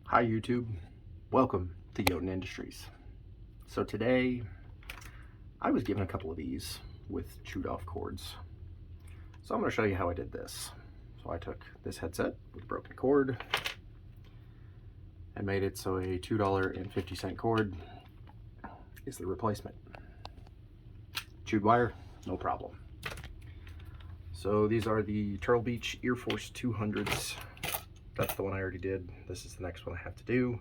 Hi YouTube, welcome to Yoden Industries. So today I was given a couple of these with chewed off cords. So I'm going to show you how I did this. So I took this headset with a broken cord and made it so a $2.50 cord is the replacement. Chewed wire, no problem. So these are the Turtle Beach Ear Force 200s. That's the one I already did. This is the next one I have to do.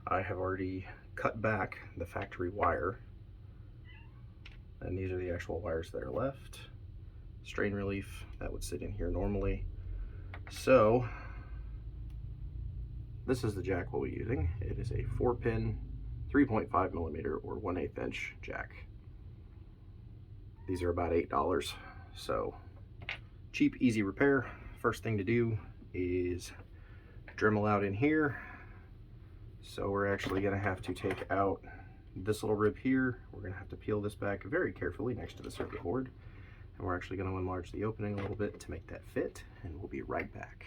I have already cut back the factory wire, and these are the actual wires that are left. Strain relief, that would sit in here normally. So this is the jack we'll be using. It is a 4-pin, 3.5 millimeter or 1/8 inch jack. These are about $8. So cheap, easy repair. First thing to do is Dremel out in here. So we're actually going to have to take out this little rib here. We're going to have to peel this back very carefully next to the circuit board. And we're actually going to enlarge the opening a little bit to make that fit, and we'll be right back.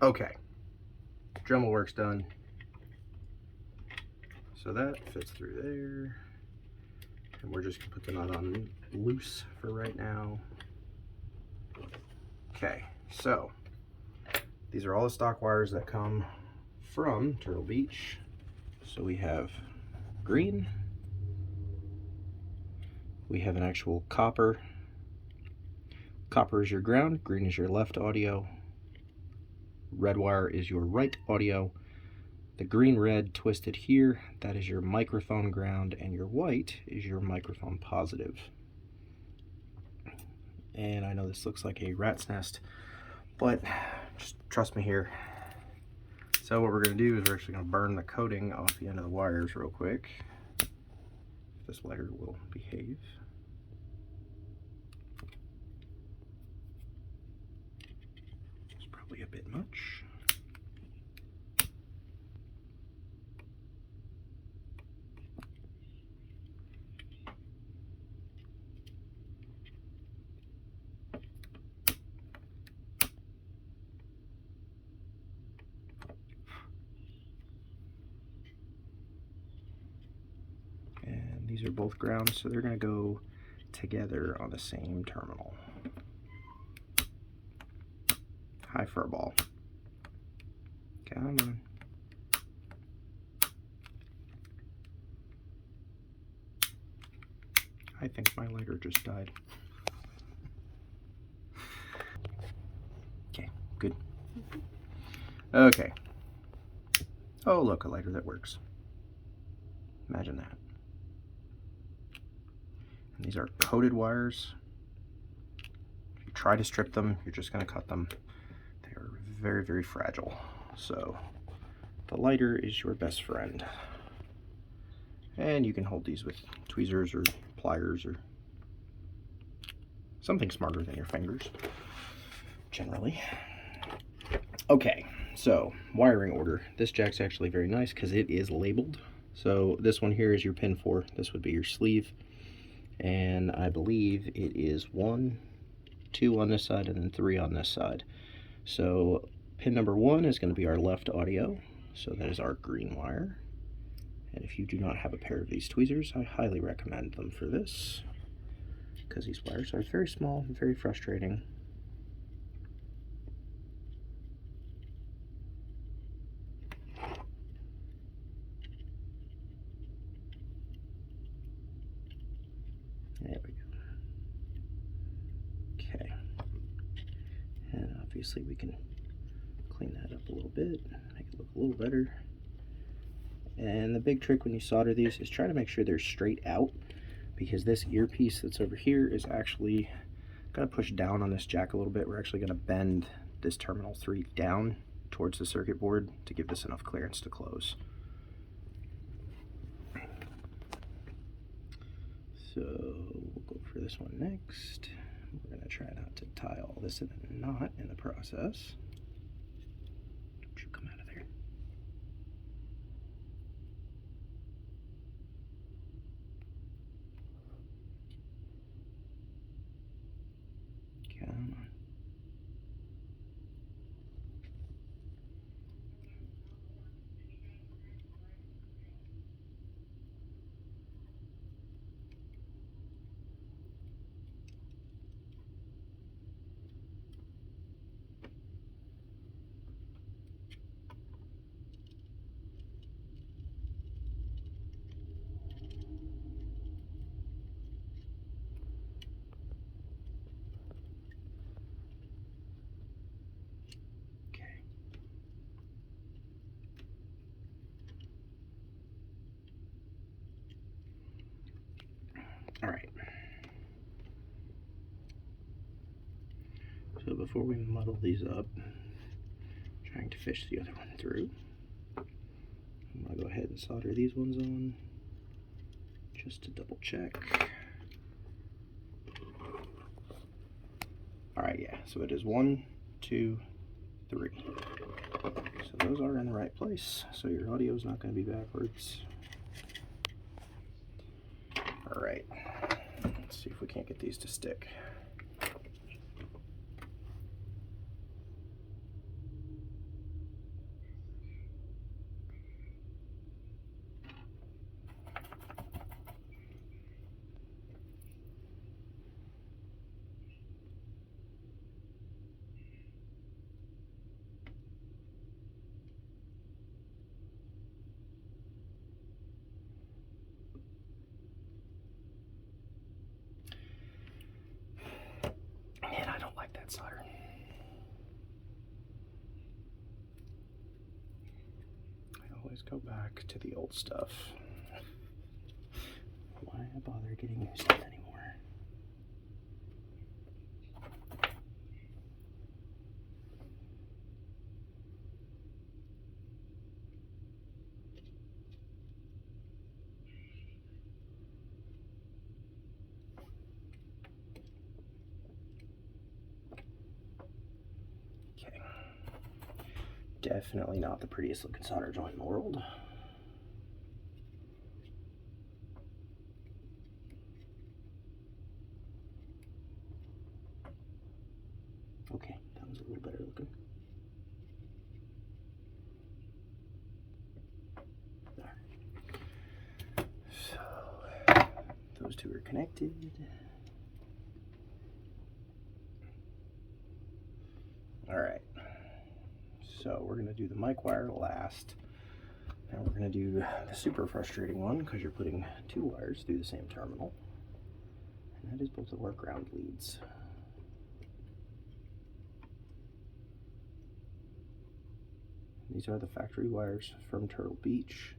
Okay, Dremel work's done. So that fits through there. And we're just going to put the nut on loose for right now. Okay, so these are all the stock wires that come from Turtle Beach. So we have green, we have an actual copper. Copper is your ground, green is your left audio, red wire is your right audio. The green red twisted here, that is your microphone ground, and your white is your microphone positive. And I know this looks like a rat's nest, but just trust me here. So what we're going to do is we're actually going to burn the coating off the end of the wires real quick. This lighter will behave. It's probably a bit much. And these are both ground, so they're going to go together on the same terminal. High for a ball. Come on. I think my lighter just died. Okay, good. Okay. Oh, look, a lighter that works. Imagine that. And these are coated wires. If you try to strip them, you're just going to cut them. They are very, very fragile. So the lighter is your best friend. And you can hold these with tweezers or pliers or something smarter than your fingers, generally. Okay, so wiring order. This jack's actually very nice because it is labeled. So this one here is your pin 4. This would be your sleeve. And I believe it is 1, 2 on this side, and then 3 on this side. So pin number 1 is going to be our left audio. So that is our green wire. And if you do not have a pair of these tweezers, I highly recommend them for this, because these wires are very small and very frustrating. There we go. Okay. And obviously we can clean that up a little bit, make it look a little better. And the big trick when you solder these is try to make sure they're straight out, because this earpiece that's over here is actually going to push down on this jack a little bit. We're actually going to bend this terminal 3 down towards the circuit board to give this enough clearance to close. So we'll go for this one next. We're going to try not to tie all this in a knot in the process. Don't you come out of there. Come on. before we muddle these up, trying to fish the other one through, I'm going to go ahead and solder these ones on just to double check. Alright, yeah, so it is 1, 2, 3. So those are in the right place, so your audio is not going to be backwards. Alright, let's see if we can't get these to stick. Man, I don't like that solder. I always go back to the old stuff. Why I bother getting new stuff anymore? Okay. Definitely not the prettiest looking solder joint in the world. Okay, that was a little better looking. There. So, those two are connected. Alright, so we're going to do the mic wire last. Now we're going to do the super frustrating one because you're putting 2 wires through the same terminal. And that is both of our ground leads. These are the factory wires from Turtle Beach,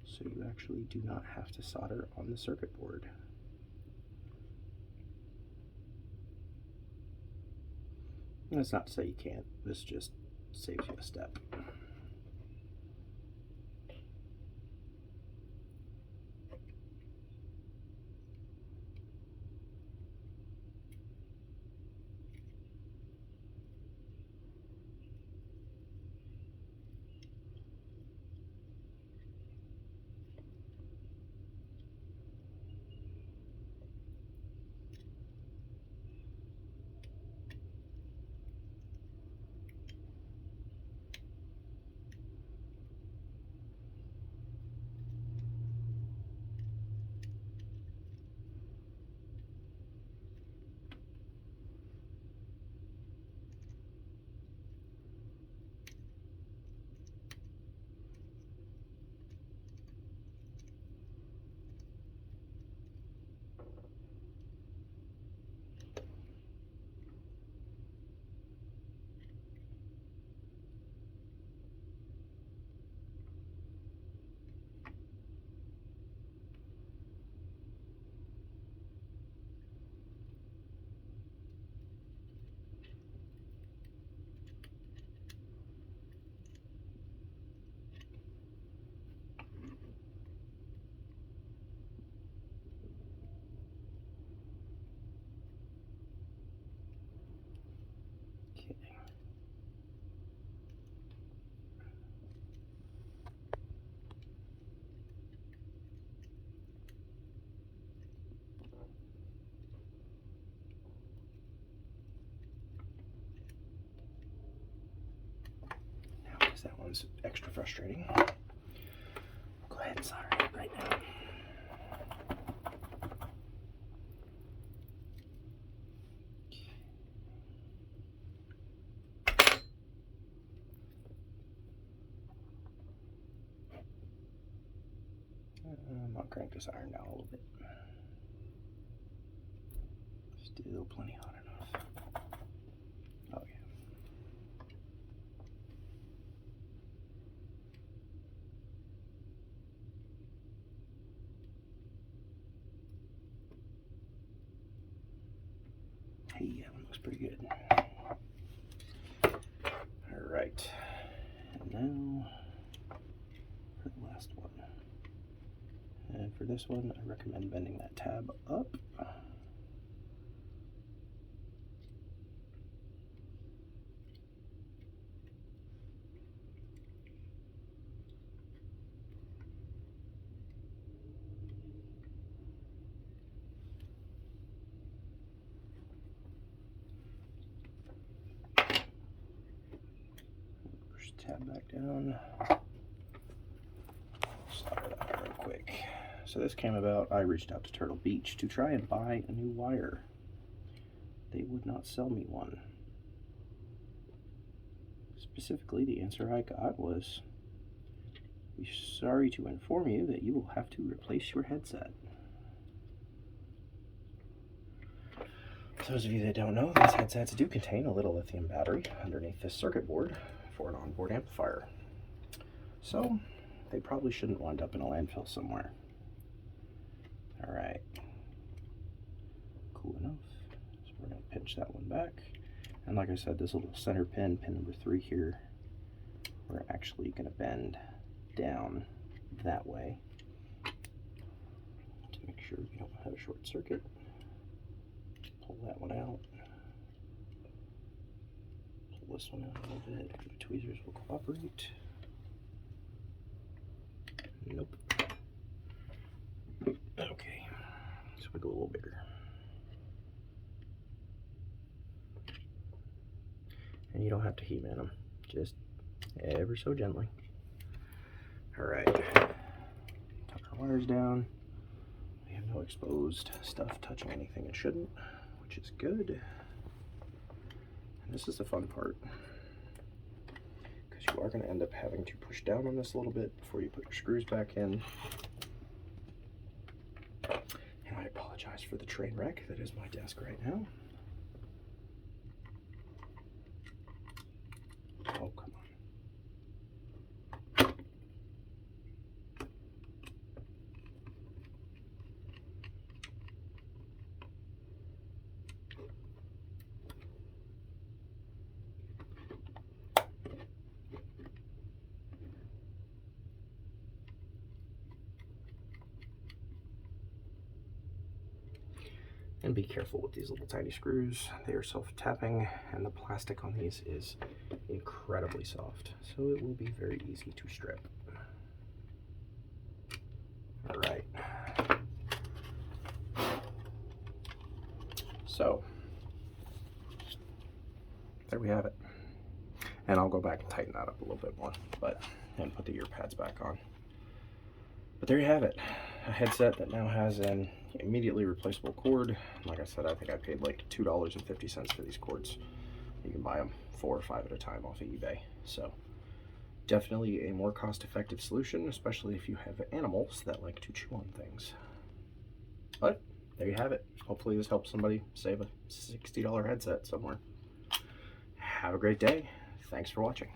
so you actually do not have to solder on the circuit board. And that's not to say you can't, this just saves you a step. That one's extra frustrating. I'll go ahead and solder it right now. I'll crank this iron down a little bit. Still plenty hot enough. Oh yeah. Hey, that one looks pretty good. now for the last one. And for this one, I recommend bending that tab up. Push the tab back down. Stop it out real quick. So this came about, I reached out to Turtle Beach to try and buy a new wire. They would not sell me one. Specifically, the answer I got was, "We're sorry to inform you that you will have to replace your headset." For those of you that don't know, these headsets do contain a little lithium battery underneath this circuit board for an onboard amplifier. So, they probably shouldn't wind up in a landfill somewhere. Alright. Cool enough. So we're going to pinch that one back. And like I said, this little center pin, pin number 3 here, we're actually going to bend down that way to make sure we don't have a short circuit. Pull that one out. Pull this one out a little bit. The tweezers will cooperate. Nope. Okay, let's make it a little bigger. And you don't have to heat man them, just ever so gently. Alright, tuck our wires down. We have no exposed stuff touching anything it shouldn't, which is good. And this is the fun part, because you are going to end up having to push down on this a little bit before you put your screws back in. And I apologize for the train wreck that is my desk right now. Oh, come on. And be careful with these little tiny screws. They are self-tapping, and the plastic on these is incredibly soft, so it will be very easy to strip. All right. So, there we have it. And I'll go back and tighten that up a little bit more, and put the ear pads back on. But there you have it. A headset that now has an immediately replaceable cord. Like I said, I think I paid like $2.50 for these cords. You can buy them 4 or 5 at a time off of eBay. So definitely a more cost-effective solution, especially if you have animals that like to chew on things. But there you have it. Hopefully this helps somebody save a $60 headset somewhere. Have a great day. Thanks for watching.